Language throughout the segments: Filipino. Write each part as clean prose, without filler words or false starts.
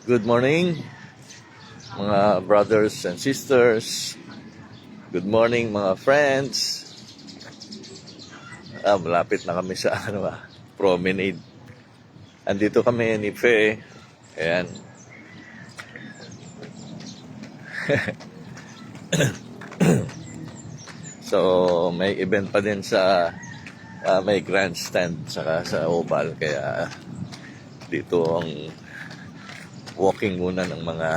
Good morning, mga brothers and sisters. Good morning, mga friends. Malapit na kami sa promenade. Andito kami ni Fe. Ayan. So, may event pa din sa may grandstand saka sa Oval. Kaya dito ang walking muna ng mga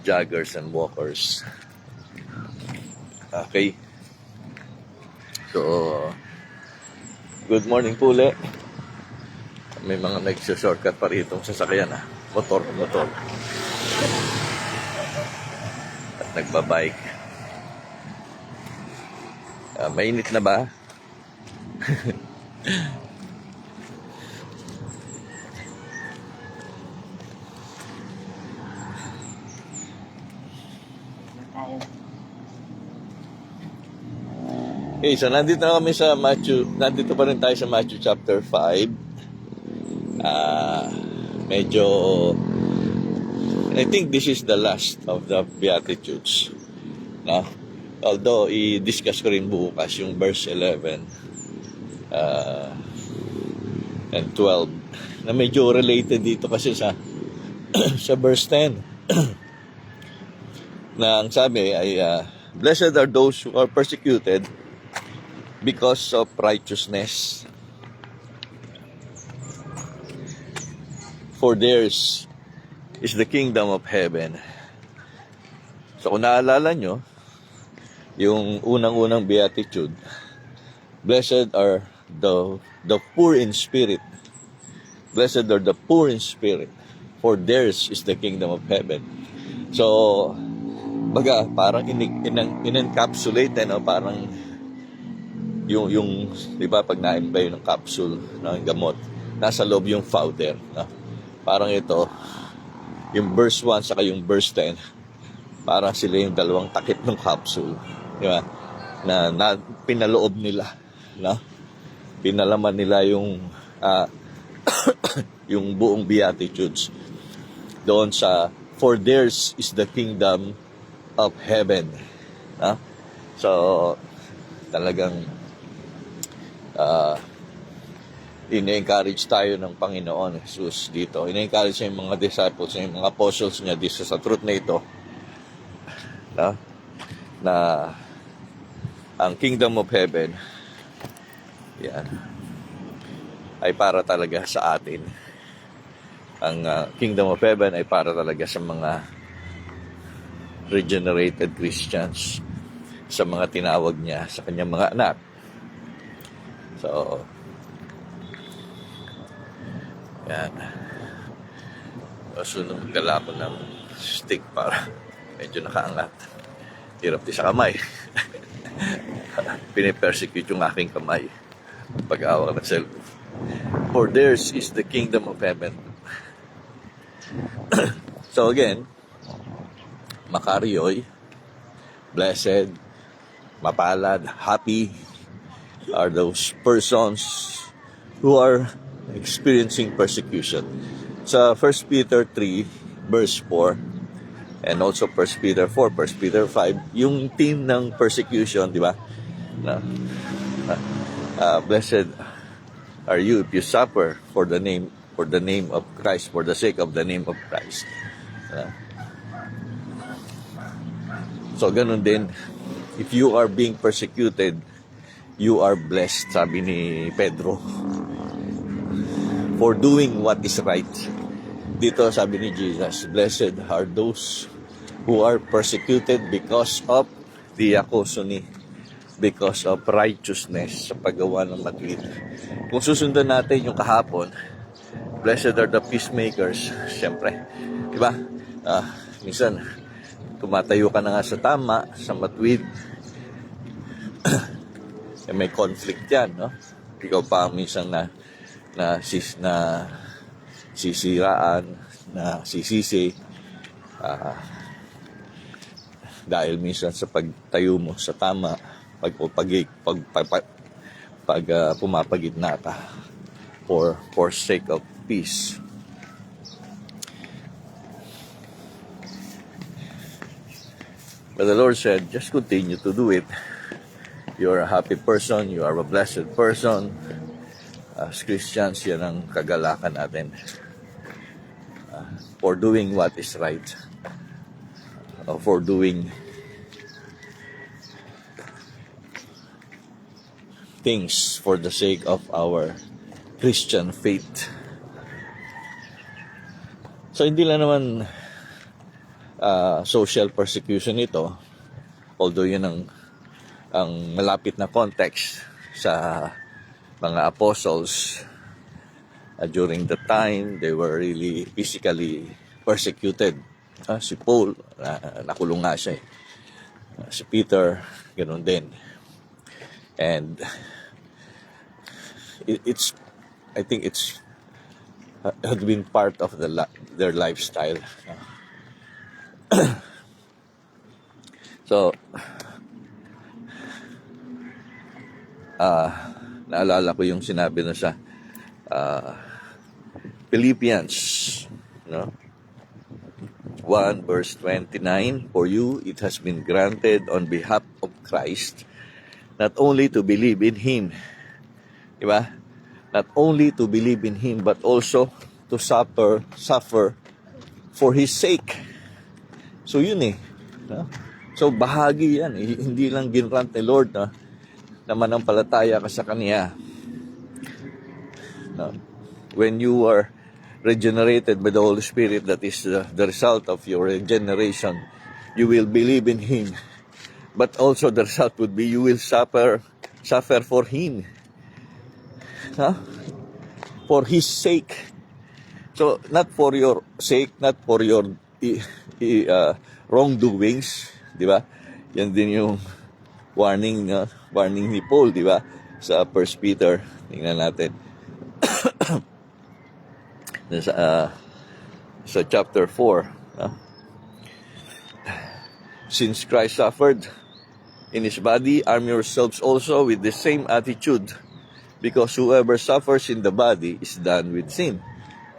joggers and walkers. Okay. So, good morning po ulit. May mga nagsa-shortcut pa rito sa sasakyan motor. At nagbabike. Mainit na ba? Okay, so nandito na kami sa nandito pa rin tayo sa Matthew chapter 5. Medyo, I think this is the last of the Beatitudes. No? Although, i-discuss ko rin bukas yung verse 11 and 12 na medyo related dito kasi sa sa verse 10 na ang sabi ay blessed are those who are persecuted because of righteousness, for theirs is the kingdom of heaven. So kung naalala nyo, yung unang-unang beatitude, blessed are the poor in spirit. Blessed are the poor in spirit, for theirs is the kingdom of heaven. So, baga, parang in-encapsulate, parang yung di ba pag na-imbay ng capsule ng gamot, nasa loob yung powder, no? Parang ito, yung verse 1 saka yung verse 10, parang sila yung dalawang takip ng capsule, di ba? Na pinaloob nila, no? Pinalaman nila yung yung buong beatitudes doon sa for theirs is the kingdom of heaven, no? So talagang ine-encourage tayo ng Panginoon Jesus dito. Ine-encourage niya yung mga disciples niya, yung mga apostles niya dito sa truth na ito, na ang kingdom of heaven yan ay para talaga sa atin. Ang kingdom of heaven ay para talaga sa mga regenerated Christians, sa mga tinawag niya sa kanyang mga anak. So, yan. So, magdala ko ng stick para medyo nakaangat. Hirap din sa kamay. Pinipersecute yung aking kamay pag-awak ng cellphone. For theirs is the kingdom of heaven. So again, makaryoy, blessed, mapalad, happy are those persons who are experiencing persecution. Sa 1 Peter 3 verse 4 and also 1 Peter 4, 1 Peter 5, yung theme ng persecution, di ba? Blessed are you if you suffer for the name of Christ, for the sake of the name of Christ. So ganun din, if you are being persecuted, you are blessed, sabi ni Pedro, for doing what is right. Dito sabi ni Jesus, blessed are those who are persecuted because of diakosoni, because of righteousness, sa paggawa ng matuwid. Kung susundan natin yung kahapon, blessed are the peacemakers, siyempre, di ba? Minsan, tumatayo ka na nga sa tama, sa matuwid, may conflict yan, no? Ikaw pa minsan na sisiraan, na sisisi, dahil minsan sa pagtayo mo sa tama, pumapagitna ka for sake of peace. But the Lord said, just continue to do it. You are a happy person. You are a blessed person. As Christians, yan ang kagalakan natin. For doing what is right. For doing things for the sake of our Christian faith. So hindi lang naman social persecution ito, although yun ang malapit na context sa mga apostles. During the time they were really physically persecuted. Si Paul, nakulong nga siya. Si Peter, ganoon din. And I think it's had been part of their lifestyle. So, naalala ko yung sinabi na sa Philippians, 1 verse 29, for you it has been granted on behalf of Christ not only to believe in Him, diba? Not only to believe in Him, but also to suffer for His sake. So yun no? So bahagi yan, hindi lang ginrant ni Lord na manampalataya ka sa Kanya. No? When you are regenerated by the Holy Spirit, that is the result of your regeneration, you will believe in Him. But also the result would be you will suffer for Him. For His sake. So, not for your sake, not for your wrongdoings, di ba? Yan din yung warning ni Paul, di ba? Sa 1 Peter, tingnan natin. Sa chapter 4, since Christ suffered in His body, arm yourselves also with the same attitude, because whoever suffers in the body is done with sin.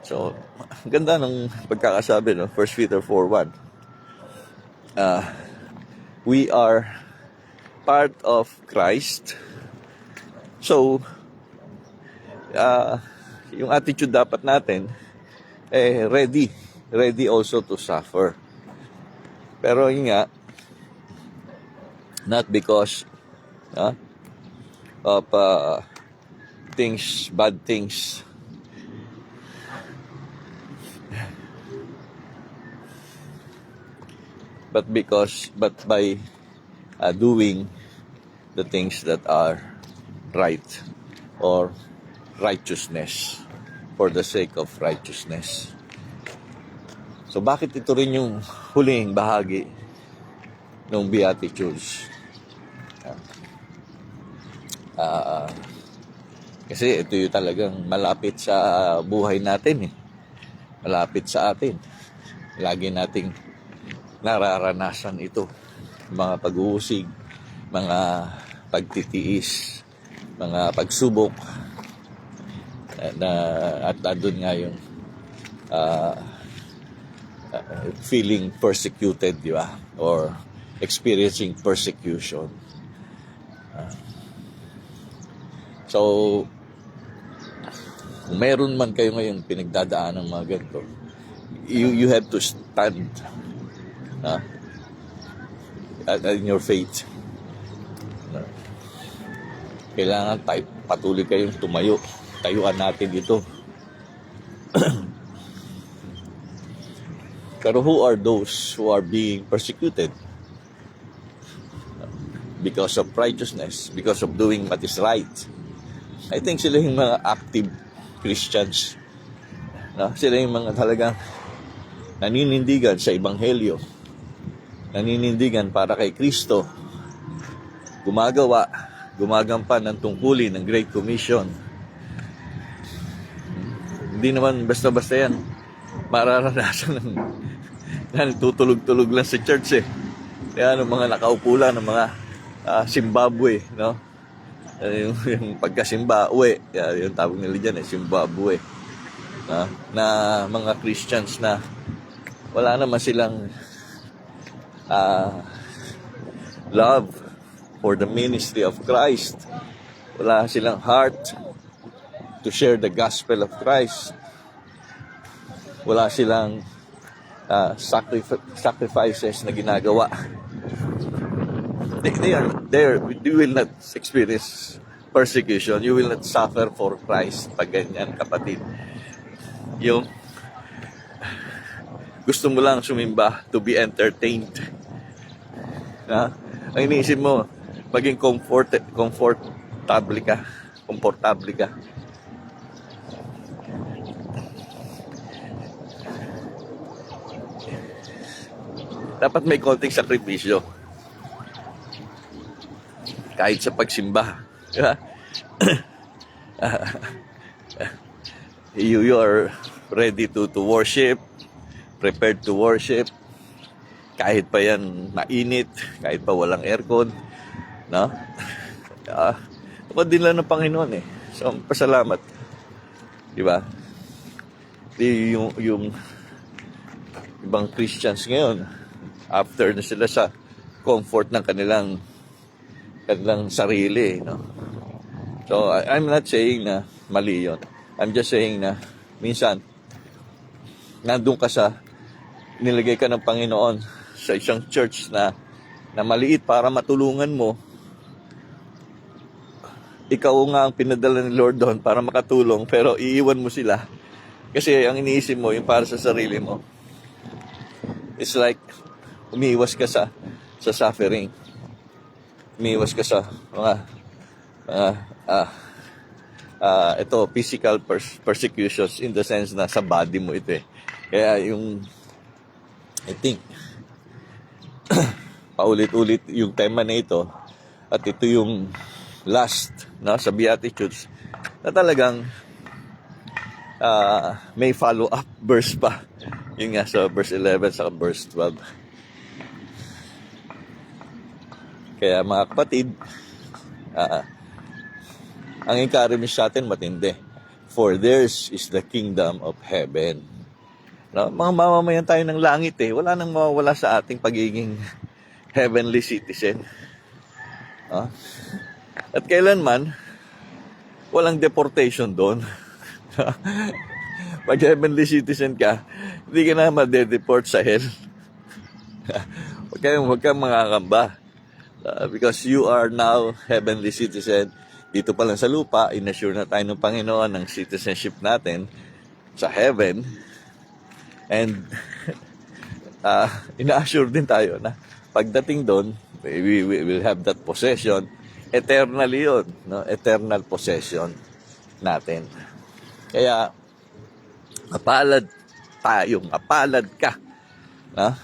So, ganda ng pagkakasabi, 1 Peter 4:1. We are part of Christ. So, yung attitude dapat natin, ready also to suffer. Pero yun nga, not because of bad things. But by doing the things that are right or righteousness, for the sake of righteousness. So bakit ito rin yung huling bahagi ng Beatitudes? Kasi ito yung talagang malapit sa buhay natin. Malapit sa atin. Lagi nating nararanasan ito. Mga pag-uusig, mga pagtitiis, mga pagsubok, at andun nga yung feeling persecuted, di ba? Or experiencing persecution. So, kung meron man kayo ngayong pinagdadaan ng mga ganito, you have to stand in your faith. Kailangan patuloy kayong tumayo. Tayuan natin ito. Pero who are those who are being persecuted? Because of righteousness, because of doing what is right. I think sila yung mga active Christians. Sila yung mga talagang naninindigan sa Ebanghelyo. Naninindigan para kay Kristo. Gumagampan ng tungkulin ng Great Commission. Hindi naman basta-basta yan mararanasan ng tutulog-tulog lang sa church Kaya mga nakaupo lang ng mga Zimbabwe, yung pagkasimba, uwi. Yung tawag nila dyan, Zimbabwe. Na mga Christians na wala naman silang love for the ministry of Christ. Wala silang heart to share the gospel of Christ. Wala silang sacrifices na ginagawa. You will not experience persecution. You will not suffer for Christ pag ganyan, kapatid. Yung gusto mo lang sumimba to be entertained. Ang iniisip mo, maging komportable ka. Dapat may konting sakripisyo. Kahit sa pagsimba. You are ready to worship, prepared to worship, kahit pa yan mainit, kahit pa walang aircon, no? Tukod din lang ng Panginoon eh. So, pasalamat. Di ba? Yung ibang Christians ngayon, after na sila sa comfort ng kanilang sarili, no? So, I'm not saying na mali yun. I'm just saying na minsan, nandun ka nilagay ka ng Panginoon sa isang church na maliit para matulungan mo. Ikaw nga ang pinadala ni Lord doon para makatulong, pero iiwan mo sila. Kasi ang iniisip mo, yung para sa sarili mo. It's like, umiiwas ka sa suffering. Umiiwas ka sa physical persecutions in the sense na sa body mo ito eh. Kaya I think, paulit-ulit yung tema na ito, at ito yung last, no, sa Beatitudes, na talagang may follow-up verse pa. Yung nga sa verse 11 sa verse 12. Kaya mga kapatid, ang encouragement sa atin matindi. For theirs is the kingdom of heaven. No? Mga mamamayan tayo ng langit eh. Wala nang mawawala sa ating pagiging heavenly citizen. No? At kailanman, walang deportation doon. Pag heavenly citizen ka, hindi ka na ma-deport sa hell. Huwag kang makakamba. Because you are now heavenly citizen. Dito pa lang sa lupa, inassure na tayo ng Panginoon ng citizenship natin sa heaven. And ina-assure din tayo na pagdating doon, we will have that possession. Eternally yun, no? Eternal possession natin. Kaya, mapalad tayo, mapalad ka. No?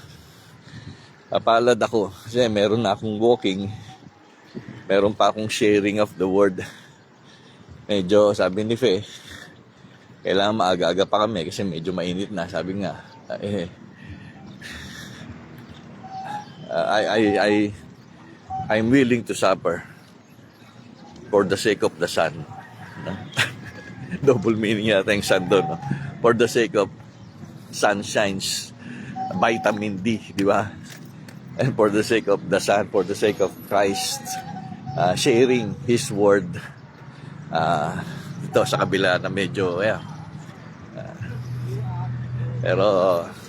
Mapalad ako kasi meron na akong walking, meron pa akong sharing of the word. Medyo, sabi ni Fe, kailangan maaga-aga pa kami kasi medyo mainit na. Sabi nga, I'm willing to suffer for the sake of the sun. No? Double meaning yata yung sun doon. No? For the sake of sunshine's vitamin D, di ba? And for the sake of the sun, for the sake of Christ, sharing His word. Ito sa kabila na medyo, pero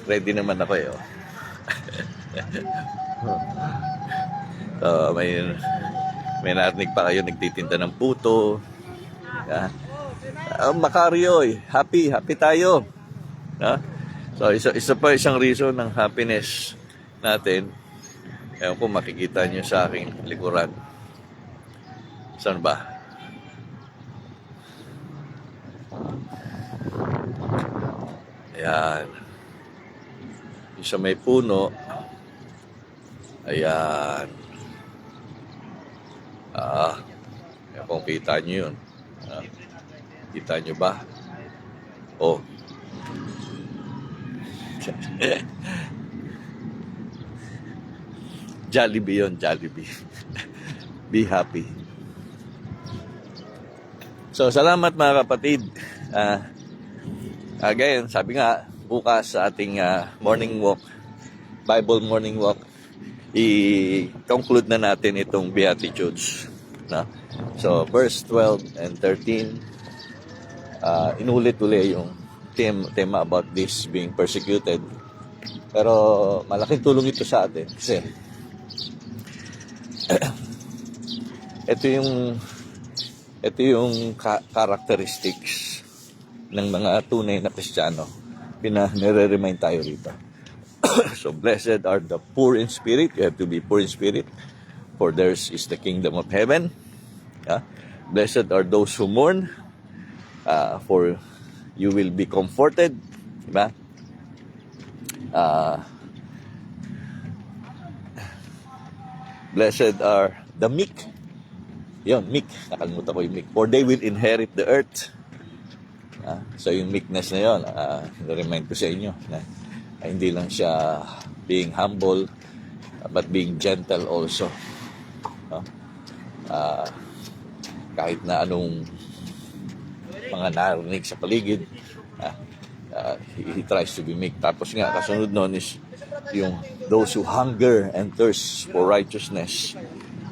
ready naman ako eh. So, may narinig pa kayo nagtitinda ng puto. Makaryo eh. Happy tayo. So, isang reason ng happiness natin. Ewan ko, makikita nyo sa aking likuran. Saan ba? Ayan. Yung sa may puno. Ayan. Ayan kung kita nyo yun. Kita nyo ba? Oh. Jollibee yun, Jollibee. Be happy. So, salamat mga kapatid. Again, sabi nga, bukas sa ating morning walk, Bible morning walk, i-conclude na natin itong Beatitudes. No? So, verse 12 and 13, inulit-uli yung tema about this being persecuted. Pero malaking tulong ito sa atin kasi ito yung characteristics ng mga tunay na Kristiyano. Nire-remind tayo rito. So, blessed are the poor in spirit. You have to be poor in spirit, for theirs is the kingdom of heaven. Blessed are those who mourn, for you will be comforted. Diba? Blessed are the meek. Yun, meek. Nakalimutan ko yung meek. For they will inherit the earth. So yung meekness na yun, remind ko sa inyo na hindi lang siya being humble, but being gentle also. Kahit na anong mga narinig sa paligid, he tries to be meek. Tapos nga, kasunod nun is yung those who hunger and thirst for righteousness.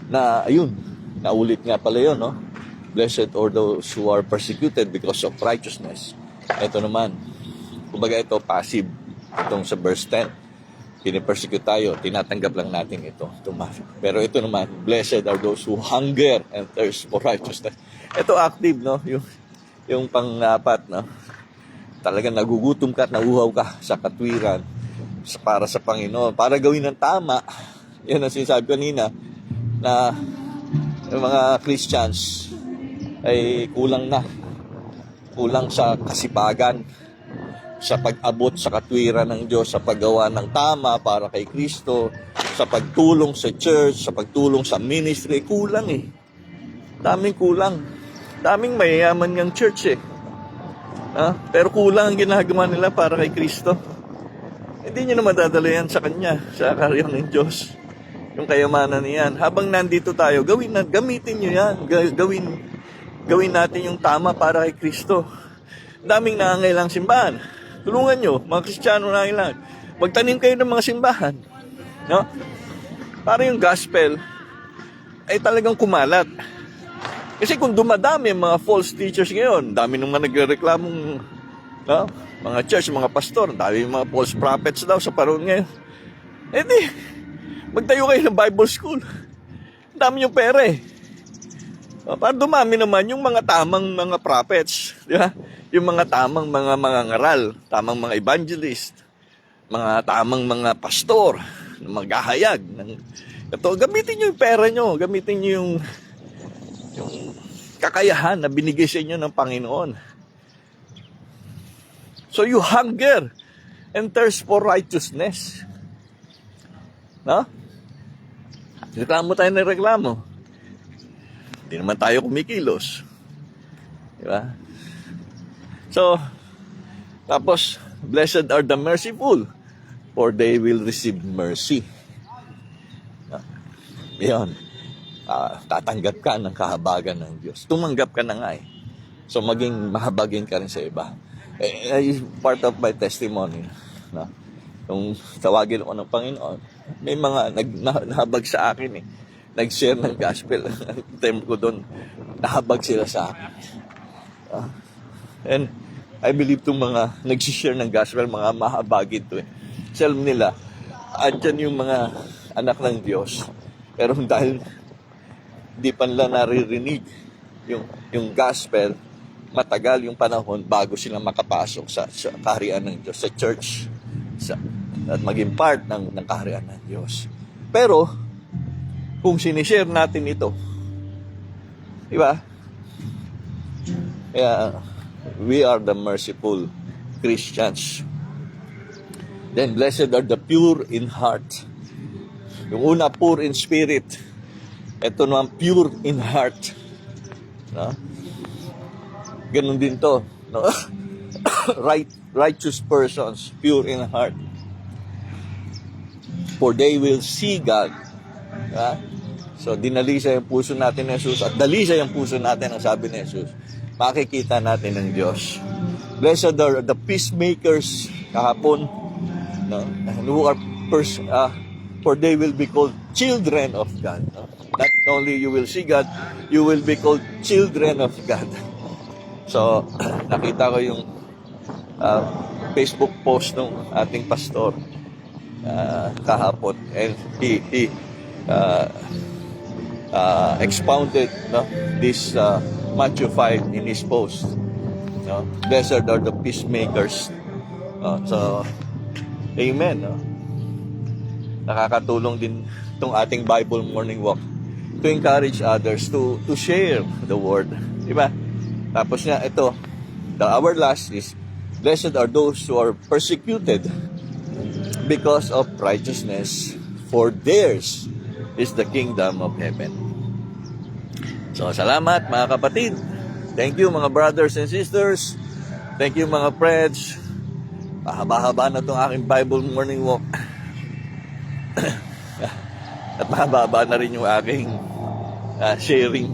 Na, ayun, naulit nga pala yun, no? Blessed are those who are persecuted because of righteousness. Ito naman, kumbaga ito, passive. Itong sa verse 10, pinipersecute tayo, tinatanggap lang natin ito. Pero ito naman, blessed are those who hunger and thirst for righteousness. Ito active, no? Yung pang-apat, no? Talagang nagugutom ka at nauhaw ka sa katwiran para sa Panginoon. Para gawin ng tama, yan ang sinasabi kanina, na yung mga Christians ay kulang sa kasipagan, sa pag-abot sa katwiran ng Diyos, sa paggawa ng tama para kay Kristo, sa pagtulong sa church, sa pagtulong sa ministry. Kulang eh. Daming kulang. Daming mayayaman niyang church eh. Pero kulang ang ginagawa nila para kay Kristo. Hindi niyo na madadala yan sa Kanya, sa karya ng Diyos. Yung kayamanan niyan. Habang nandito tayo, gamitin niyo yan. Gawin natin yung tama para kay Kristo. Daming nangangailang simbahan. Tulungan nyo, mga Kristiyano nangangailangan. Magtanim kayo ng mga simbahan. No? Para yung gospel ay talagang kumalat. Kasi kung dumadami ang mga false teachers ngayon, dami nung mga nagreklamong, no? Mga church, mga pastor, dami yung mga false prophets daw sa panahon ngayon. Di, magtayo kayo ng Bible school. Dami yung pera eh. Para dumami naman yung mga tamang mga prophets, di ba? Yung mga tamang mga ngaral, tamang mga evangelist, mga tamang mga pastor, na maghahayag. Ito, gamitin nyo yung pera nyo, gamitin nyo yung kakayahan na binigay sa inyo ng Panginoon. So you hunger and thirst for righteousness. No? Reklamo tayo ng reklamo. Hindi naman tayo kumikilos. Diba? So, tapos, blessed are the merciful, for they will receive mercy. Yan. Tatanggap ka ng kahabagan ng Diyos. Tumanggap ka na nga eh. So, maging mahabagin ka rin sa iba. Part of my testimony, no? Kung tawagin ako ng Panginoon, may mga nahabag sa akin eh. Nag-share ng gospel. Ang time ko doon, nahabag sila sa akin. And I believe itong mga nag-share ng gospel, mga mahabagin to eh. Self nila, andyan yung mga anak ng Diyos. Pero dahil di pa nila naririnig yung gospel, matagal yung panahon bago sila makapasok sa kaharian ng Diyos, sa church, at maging part ng kaharian ng Diyos. Pero, kung sinishare natin ito, di ba? We are the merciful Christians. Then, blessed are the pure in heart. Yung una, poor in spirit. Ito naman, pure in heart. No? Ganun din to. No? Righteous persons, pure in heart. For they will see God. Diba? So, dinalisay ang puso natin ni Jesus at dalisay ang puso natin, ang sabi ni Jesus. Makikita natin ng Diyos. Blessed are the peacemakers kahapon, no? Who are for they will be called children of God. No? Not only you will see God, you will be called children of God. So, nakita ko yung Facebook post ng ating pastor kahapon, and he expounded, no, this Matthew 5 in his post. No? Blessed are the peacemakers. So, amen. No? Nakakatulong din itong ating Bible morning walk to encourage others to share the word. Diba? Tapos nga, ito, our last is, blessed are those who are persecuted because of righteousness, for theirs is the kingdom of heaven. So, salamat mga kapatid. Thank you mga brothers and sisters. Thank you mga friends. Mahaba-haba na itong aking Bible morning walk. At mahaba-haba na rin yung aking sharing.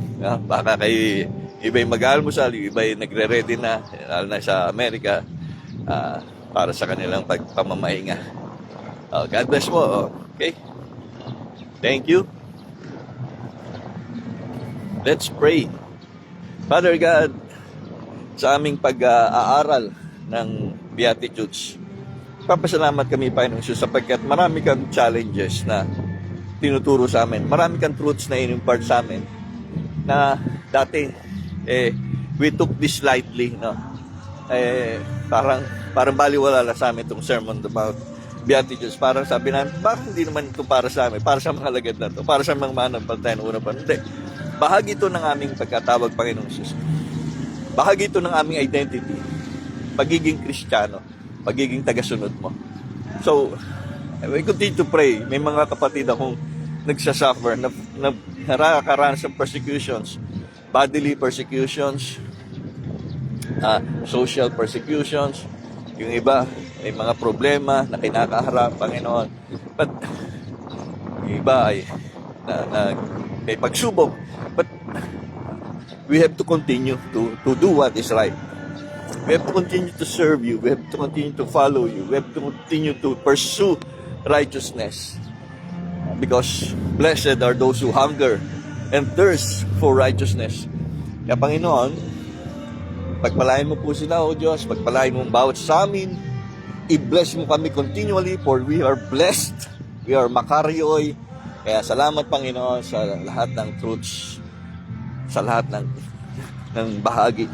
Baka kay iba'y mag-almusal, yung iba'y nagre-ready na, lalo na sa Amerika, para sa kanilang pagpamamahinga. God bless mo. Okay? Thank you. Let's pray. Father God, sa aming pag-aaral ng Beatitudes, papasalamat kami, Panginoon Jesus, sapagkat marami kang challenges na tinuturo sa amin. Marami kang truths na in-impart sa amin na dati, we took this lightly, no? Parang baliwala lang sa amin itong sermon about Beatitudes. Parang sabi namin, bakit hindi naman ito para sa amin? Para sa mga lagad na ito. Para sa mga mananampalataya na una pa. Hindi. Bahagi ito ng aming pagkatawag, Panginoong Jesus. Bahagi ito ng aming identity. Pagiging Kristiyano. Pagiging tagasunod mo. So, we continue to pray. May mga kapatid akong nagsasuffer, na nakakaranas ng persecutions. Bodily persecutions. Social persecutions. Yung iba, may mga problema na kinakaharap, Panginoon. But, yung iba ay may pagsubok. But, we have to continue to do what is right. We have to continue to serve you. We have to continue to follow you. We have to continue to pursue righteousness. Because, blessed are those who hunger and thirst for righteousness. Kaya, Panginoon, pagpalain mo po sila, O Diyos. Pagpalain mo bawat sa amin. I-bless mo kami continually, for we are blessed. We are makaryoy. Kaya salamat, Panginoon, sa lahat ng truths, sa lahat ng bahagi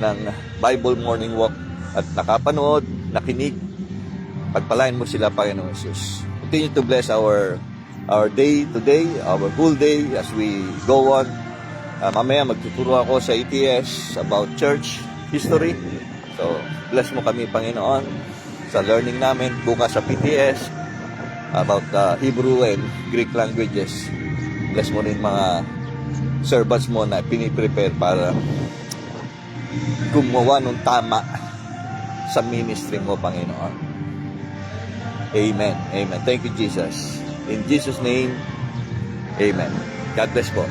ng Bible Morning Walk at nakapanood, nakinig. Pagpalain mo sila, Panginoon Jesus. Continue to bless our day today, our whole day as we go on. Mamaya magtuturo ako sa ETS about church history. So, bless mo kami, Panginoon, sa learning namin bukas sa PTS about Hebrew and Greek languages. Bless mo rin mga servants mo na piniprepare para gumawa ng tama sa ministry mo, Panginoon. Amen. Amen. Thank you, Jesus. In Jesus' name, amen. God bless po.